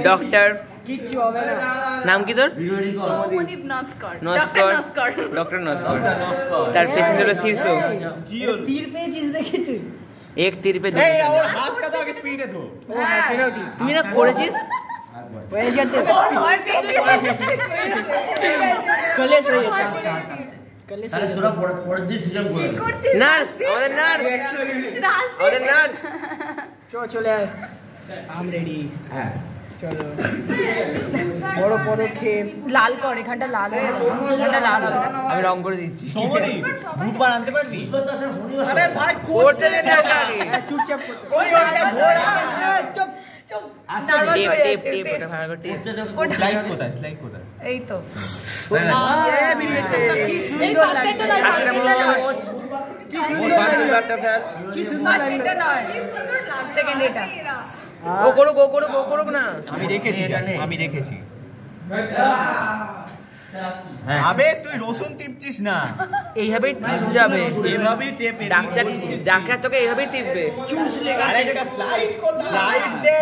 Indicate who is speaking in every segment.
Speaker 1: Doctor নাম কি তোর? নস্কর। ডক্টর নস্কর। তার পেশেন্ট হলো শীর্ষ।
Speaker 2: तीर पेचिस देखी তুই?
Speaker 1: এক তীর पे
Speaker 3: হাতটা তো আগে স্পিডে ধো।
Speaker 2: হ্যাঁ সেটাও ঠিক।
Speaker 1: তুই না করেছিস?
Speaker 2: হয়ে যেতে কলেজ হয়ে যেতে কলেজ
Speaker 4: তাহলে তোরা পরের দিন সিজন করে
Speaker 1: নার্স, আমাদের নার্স, আমাদের নার্স।
Speaker 2: চলে আয় আম রেডি।
Speaker 4: হ্যাঁ
Speaker 2: চলো বড় পদক্ষেপ।
Speaker 5: লাল কর এখানটা লাল হবে, এখানটা লাল হবে।
Speaker 1: আমি রং করে দিচ্ছি।
Speaker 3: সমরি বুধবার আনতে পারবি?
Speaker 1: আরে ভাই করতে দে না ওটা আগে।
Speaker 2: চুপচাপ করতে।
Speaker 3: ওই ঘোড়া
Speaker 2: চুপ
Speaker 5: নার্ভাস হয়ে
Speaker 1: টেপ
Speaker 5: যাচ্ছে
Speaker 1: টেপ ওটা ভালো করে টেপ।
Speaker 3: স্লাইড কোথায়? স্লাইড কোথায়?
Speaker 5: এই তো
Speaker 2: বেরিয়েছে কি
Speaker 5: এই
Speaker 2: সুন্দর
Speaker 5: ফার্স্ট এডটা নয়, ফার্স্ট এডটা নয়,
Speaker 2: কি সুন্দর কি সুন্দর
Speaker 5: ফার্স্ট
Speaker 2: লাগলো।
Speaker 5: এডটা নয়, সেকেন্ড এটা।
Speaker 1: ও করুক না।
Speaker 3: আমি রেখেছি, আমি রেখেছি। আবে তুই রসুন টিপছিস না,
Speaker 1: এইভাবেই টিপ যাবে।
Speaker 3: এভাবেই টেপ।
Speaker 1: ডাক্তার ডাক্তার তোকে এইভাবেই টিপবে।
Speaker 3: আরে এটা স্লাইড কোথায়? স্লাইড দে।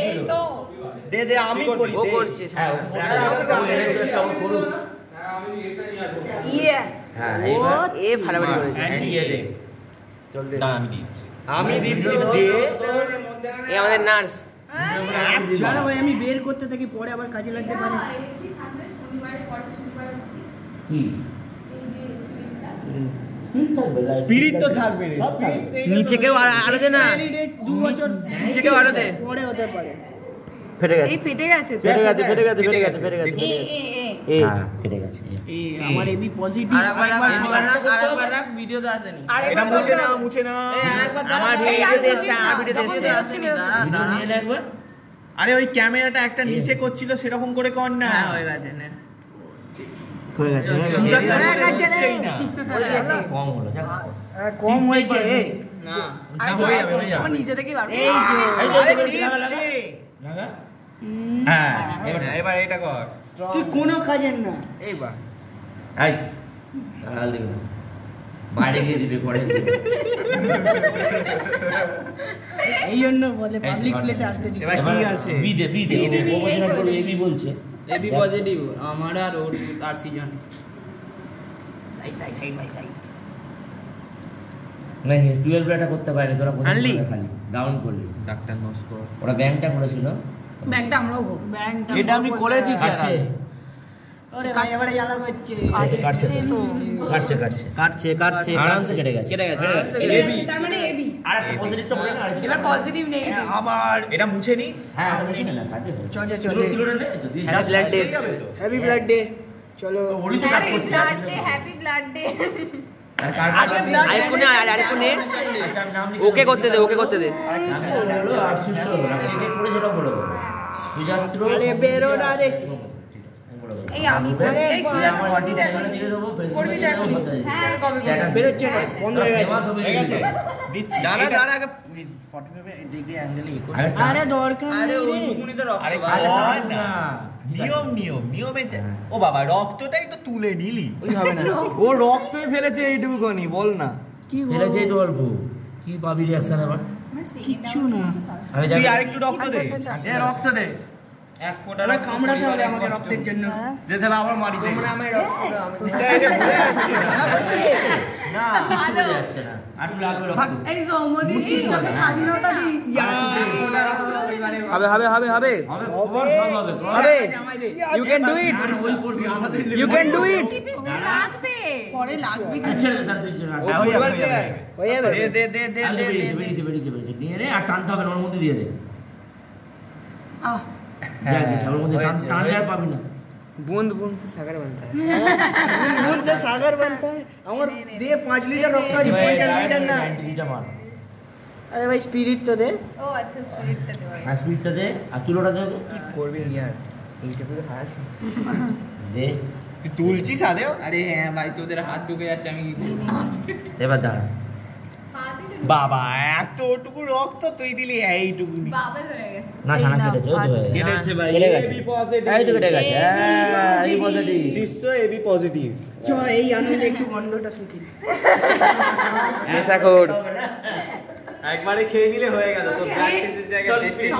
Speaker 5: এই তো
Speaker 3: দে দে আমি করি।
Speaker 1: ও করছে।
Speaker 4: হ্যাঁ
Speaker 5: ইয়ে
Speaker 4: হ্যাঁ
Speaker 1: এ ফাটাফাটি করেছে।
Speaker 3: অ্যান্টি এ দে।
Speaker 1: চল দে।
Speaker 3: না আমি দিচ্ছি।
Speaker 1: আমি দিচ্ছি দে। এ আমাদের নার্স।
Speaker 2: চলো ভাই আমি বের করতে থাকি, পরে আবার কাজে লাগতে পারে।
Speaker 4: কি
Speaker 3: স্পিরিট তো থাকবে রে।
Speaker 1: নিচে কেউ আরো দে না।
Speaker 2: 2 বছর
Speaker 1: নিচে কেউ আরো দে।
Speaker 2: পরে হতে পারে।
Speaker 1: ফেটে গেছে।
Speaker 5: এই ফেটে গেছে তো।
Speaker 1: ফেটে গেছে।
Speaker 5: এ
Speaker 4: হ্যাঁ কেটে গেছে
Speaker 2: এই আমার এবি পজিটিভ।
Speaker 1: আরেকবার রাখ, ভিডিওতে আসেনি।
Speaker 3: এটা মুছে না।
Speaker 1: আমার ভিডিওতে এসে আমার ভিডিওতে আসেনি।
Speaker 4: ভিডিও নিয়ে নে একবার।
Speaker 3: আরে ওই ক্যামেরাটা একটা নিচে করছিল সেরকম করে কর না।
Speaker 1: হয়ে গেছে না।
Speaker 3: সুজাত তো
Speaker 2: হয়ে গেছে রে।
Speaker 3: হচ্ছেই না।
Speaker 4: কম হলো যাক।
Speaker 2: কম হয়েছে।
Speaker 1: না।
Speaker 3: না হয়ে যাবে, হয়ে যাবে।
Speaker 5: আমার নিজে থেকেই বার
Speaker 2: এই যে
Speaker 3: আরে টিপছে।
Speaker 4: লাগা
Speaker 3: হ্যাঁ এবার এটা কর।
Speaker 2: তুই কোনো কাজের না।
Speaker 1: এইবার
Speaker 4: এই লাগাল দিবি না, বাইরে গিয়ে দিবি পরে দিবি।
Speaker 2: এই জন্য বলে পাবলিক প্লেসে আসতে দিতে।
Speaker 3: এবার কি আছে?
Speaker 4: বি দে ও বলছে না এবি বলছে।
Speaker 1: এবি পজিটিভ আমার আর ওর আর সিজন।
Speaker 4: না 12 এটা করতে পারে তোরা প্রথম
Speaker 1: আনলি?
Speaker 4: খালি ডাউন করলি।
Speaker 3: ডাক্তার নস্কর।
Speaker 4: ওরা ব্যাংকটা করেছিল।
Speaker 5: ব্যাংকটা আমরাও গো।
Speaker 2: ব্যাংকটা
Speaker 3: এটা আমি করেছি স্যার।
Speaker 4: কাটছে
Speaker 2: আরে ভাই এবারে জ্বালা করছে।
Speaker 4: কাটছে
Speaker 5: তো
Speaker 4: কাটছে আরামসে কেটে গেছে।
Speaker 5: তার মানে এবি।
Speaker 4: আর একটা পজিটিভ তো বলে না আরে
Speaker 5: এবার পজিটিভ নেগেটিভ।
Speaker 2: আবার
Speaker 3: এটা মুছে নি।
Speaker 4: হ্যাঁ এটা বুঝি না সাথে
Speaker 2: চল
Speaker 4: কিলো নে তো দিয়ে
Speaker 1: হ্যাঁ blood day.
Speaker 2: Happy blood day. চলো
Speaker 4: ওড়ি তো কাট করছিস।
Speaker 5: Happy blood day.
Speaker 4: আজকে
Speaker 5: blood
Speaker 1: আরেকটু নে।
Speaker 4: আচ্ছা আমি নাম
Speaker 1: ওকে করতে দে।
Speaker 4: হলো আর শীর্ষ হলো না স্টেপ পড়ে সেটা বলে সুজাত্র
Speaker 2: আরে বেরো না রে।
Speaker 5: এই আমি করে এই সুজাত করবি দেখো। করবি দেখো। হ্যাঁ কবে করবি?
Speaker 2: বেরোচ্ছে না, বন্ধ হয়ে গেছে।
Speaker 3: হয়ে গেছে। দিচ্ছি।
Speaker 1: দাঁড়া আগে 45 ডিগ্রি অ্যাঙ্গেলে ই কর।
Speaker 2: আরে দরকার
Speaker 1: আরে
Speaker 2: নেই
Speaker 1: ওই
Speaker 2: রে।
Speaker 1: টুকুনি তো রক্ত।
Speaker 3: আরে
Speaker 1: বার।
Speaker 3: কর না। নিয়মে ও বাবা রক্তটাই তো তুলে নিলি।
Speaker 1: ওই হবে না। ও রক্তই ফেলেছে এইটুকুনি বল না।
Speaker 2: কি
Speaker 4: ফেলেছে তো অল্প কি পাবি রিঅ্যাকশন আবার
Speaker 2: কিচ্ছু না।
Speaker 4: আমি
Speaker 3: তুই
Speaker 4: জানি
Speaker 3: আরেকটু রক্ত দে।
Speaker 1: এ রক্ত দে। এক ফোঁটা
Speaker 2: আরে কামড়াতে হবে আমাকে রক্তের জন্য।
Speaker 3: যে তাহলে আবার মারি দে।
Speaker 1: তোমরা আমায় রক্ত দাও আমি তো-
Speaker 3: না
Speaker 4: কিচ্ছু বোঝা যাচ্ছে না আর একটু লাগবে রক্ত
Speaker 5: এই সৌমদীপ সঙ্গে স্বাধীনতা দিস।
Speaker 1: হবে
Speaker 4: হবে খবর সব হবে
Speaker 1: হবে ইউ ক্যান ডু ইট
Speaker 4: আর ওই করবি আমাদের
Speaker 1: ইউ ক্যান ডু ইট
Speaker 5: লাগবে পরে লাগবে কি?
Speaker 4: ছেড়ে দে তার তুই ছেড়ে
Speaker 1: ও ফুটবল প্লেয়ার
Speaker 2: হয়ে যাবে।
Speaker 3: দে
Speaker 4: বেরিয়েছে নিয়ে রে আর টানতে হবে না ওর মধ্যে দিয়ে দে
Speaker 5: আহ
Speaker 4: ওর মধ্যে টানলে আর পাবি না
Speaker 1: बूंद बूंद से सागर बनता है
Speaker 2: दूध से सागर बनता है। আমার দে 5 লিটার রক্ত আছে 50 লিটার না।
Speaker 4: এটা মার
Speaker 2: আরে ভাই স্পিরিট তো দে।
Speaker 5: ও আচ্ছা স্পিরিটটা দে ভাই।
Speaker 4: আর স্পিডটা দে আর তুলোটা দে
Speaker 1: কি করবি यार এইটা পুরো হাত
Speaker 4: দে
Speaker 3: তুই তুলছিস আদেও?
Speaker 1: আরে হ্যাঁ ভাই তোদের হাত ঢুকে যাচ্ছে আমি কি করব
Speaker 4: এবার দাঁড়া
Speaker 3: বাবা এতটুকু রক্ত তুই দিলি এইটুকু।
Speaker 5: বাবেল হয়ে গেছে।
Speaker 4: না ছানা কেটেছে ওই তো হয়েছে
Speaker 3: কেটেছে ভাই।
Speaker 4: কেটে গেছে
Speaker 3: এবি পজিটিভ।
Speaker 4: এই তো কেটে গেছে এই পজিটিভ
Speaker 3: শিষ্য এবি পজিটিভ।
Speaker 2: চ এই আনন্দে একটু গন্ধটা শুকি।
Speaker 1: নেশাখোর
Speaker 3: একবারে খেয়ে নিলে হয়ে গেল তো ব্লাড টেস্ট জায়গায় দেখতে